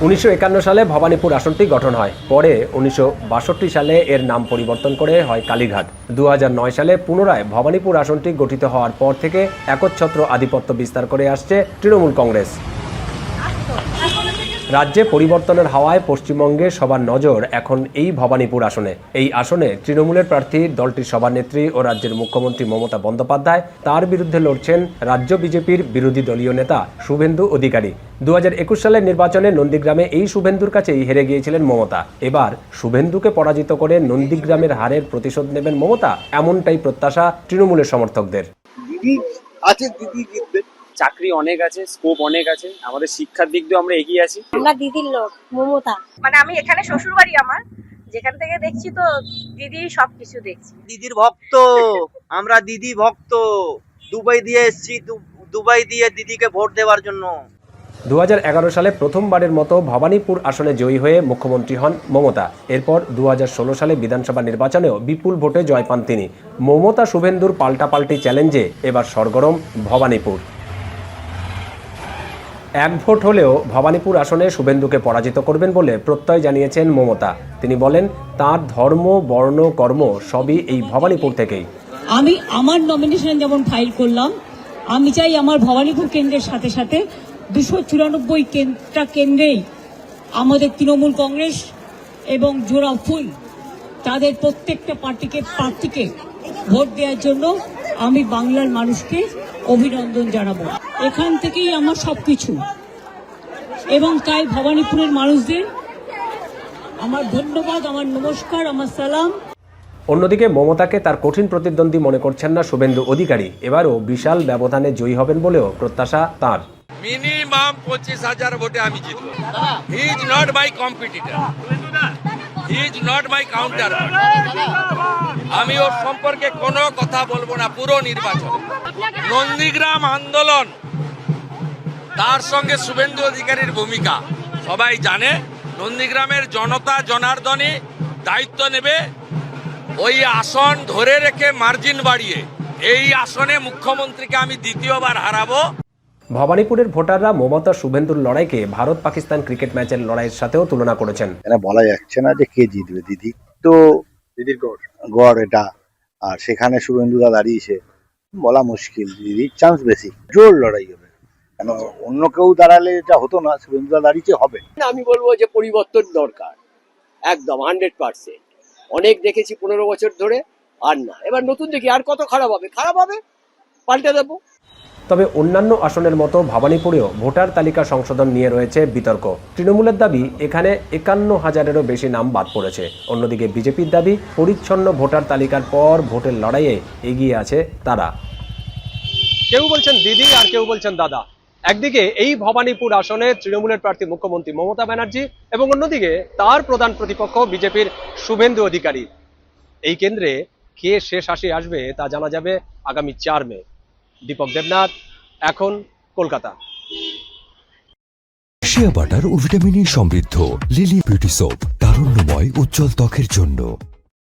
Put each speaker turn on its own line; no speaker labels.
1951 সালে ভবানীপুর আসনটি গঠন হয়। পরে 1962 সালে এর নাম পরিবর্তন করে হয় কালীঘাট। 2009 সালে পুনরায় ভবানীপুর আসনটি গঠিত হওয়ার পর থেকে একচ্ছত্র আধিপত্য বিস্তার করে আসছে তৃণমূল কংগ্রেস। রাজ্যে পরিবর্তনের হাওয়ায় পশ্চিমবঙ্গে সবার নজর এখন এই ভবানীপুর আসনে। এই আসনে তৃণমূলের প্রার্থী দলটির সভানেত্রী ও রাজ্যের মুখ্যমন্ত্রী মমতা বন্দ্যোপাধ্যায়। তার বিরুদ্ধে লড়ছেন রাজ্য বিজেপির বিরোধী দলীয় নেতা শুভেন্দু অধিকারী। 2021 সালের নির্বাচনে নন্দীগ্রামে এই শুভেন্দুর কাছেই হেরে গিয়েছিলেন মমতা। এবার শুভেন্দুকে পরাজিত করে নন্দীগ্রামের হারের প্রতিশোধ নেবেন মমতা, এমনটাই প্রত্যাশা তৃণমূলের সমর্থকদের।
চাকরি অনেক আছে, স্কোপ অনেক আছে, আমাদের শিক্ষার দিক দিয়ে আমরা এগিয়ে আছি।
আমরা দিদির লোক মমতা,
মানে আমি এখানে শ্বশুরবাড়ি আমার, যেখান থেকে দেখছি তো দিদি সবকিছু দেখছি।
দিদির ভক্ত, আমরা দিদি ভক্ত। দুবাই দিয়ে এসেছি, দুবাই দিয়ে দিদিকে ভোট দেওয়ার জন্য।
2011 সালে প্রথমবারের মতো ভবানীপুর আসনে জয়ী হয়ে মুখ্যমন্ত্রী হন মমতা। এরপর 2016 সালে বিধানসভা নির্বাচনেও বিপুল ভোটে জয় পান তিনি। মমতা শুভেন্দুর পাল্টাপাল্টি চ্যালেঞ্জে এবার সরগরম ভবানীপুর। এক ভোট হলেও ভবানীপুর আসনে শুভেন্দুকে পরাজিত করবেন বলে প্রত্যয় জানিয়েছেন মমতা। তিনি বলেন, তার ধর্ম, বর্ণ, কর্ম সবই এই ভবানীপুর থেকেই।
আমি আমার নমিনেশন যেমন ফাইল করলাম, আমি চাই আমার ভবানীপুর কেন্দ্রের সাথে সাথে 294টা কেন্দ্রেই আমাদের তৃণমূল কংগ্রেস এবং জোড়া ফুল তাদের প্রত্যেকটা প্রার্থীকে ভোট দেওয়ার জন্য আমি বাংলার মানুষকে অভিনন্দন জানাবো। এখান থেকেই আমার সবকিছু, এবং তাই ভবানীপুরের মানুষদের আমার ধন্যবাদ, আমার নমস্কার, আমার সালাম।
অন্যদিকে মমতাকে তার কঠিন প্রতিদ্বন্দ্বী মনে করছেন না শুভেন্দু অধিকারী। এবারও বিশাল ব্যবধানে জয়ী হবেন বলেও প্রত্যাশা তার।
মিনিমাম 25,000 ভোটে আমি জিতবো। He is not my competitor, he is not my counter. আমি ওর সম্পর্কে কোনো কথা বলবো না পুরো নির্বাচন। নন্দীগ্রাম আন্দোলন, তার সঙ্গে শুভেন্দু অধিকারীর ভূমিকা সবাই জানে। নন্দীগ্রামের জনতা জনার্দনই দায়িত্ব নেবে ওই আসন ধরে রেখে মার্জিন বাড়িয়ে এই আসনে মুখ্যমন্ত্রীকে আমি দ্বিতীয়বার হারাবো।
ভবানীপুরের ভোটাররা মমতা শুভেন্দুর লড়াইকে ভারত পাকিস্তান ক্রিকেট ম্যাচের লড়াইয়ের সাথেও তুলনা করেছেন।
এটা বলা যাচ্ছে না যে কে জিতবে। দিদি তো দিদির গড় এটা, আর সেখানে শুভেন্দুদা দাঁড়িয়েছে, বলা মুশকিল। দিদির চান্স বেশি, জোর লড়াই হবে। কেন অন্য কেউ দাঁড়ালে এটা হতো না, শুভেন্দুদা দাঁড়িয়েছে, হবে।
আমি বলবো যে পরিবর্তন দরকার, একদম 100%। অনেক দেখেছি 15 বছর ধরে, আর না, এবার নতুন দেখি। আর কত খারাপ হবে, পাল্টে দেবো।
তবে অন্যান্য আসনের মতো ভবানীপুরেও ভোটার তালিকা সংশোধন নিয়ে রয়েছে বিতর্ক। তৃণমূলের দাবি এখানে 51,000-এরও বেশি নাম বাদ পড়েছে। অন্যদিকে বিজেপির দাবি পরিচ্ছন্ন ভোটার তালিকার পর ভোটের লড়াইয়ে এগিয়ে আছে তারা। কেউ বলছেন দিদি আর কেউ বলছেন দাদা। একদিকে এই ভবানীপুর আসনে তৃণমূলের প্রার্থী মুখ্যমন্ত্রী মমতা ব্যানার্জি এবং অন্যদিকে তার প্রধান প্রতিপক্ষ বিজেপির শুভেন্দু অধিকারী। এই কেন্দ্রে কে শেষ হাসি আসবে তা জানা যাবে আগামী 4 মে। দীপক দেবনাথ, এখন কলকাতা।
শিয়া বাটার ও ভিটামিন ই সমৃদ্ধ লিলি বিউটি সোপ, তারুণ্যময় উজ্জ্বল ত্বকের জন্য।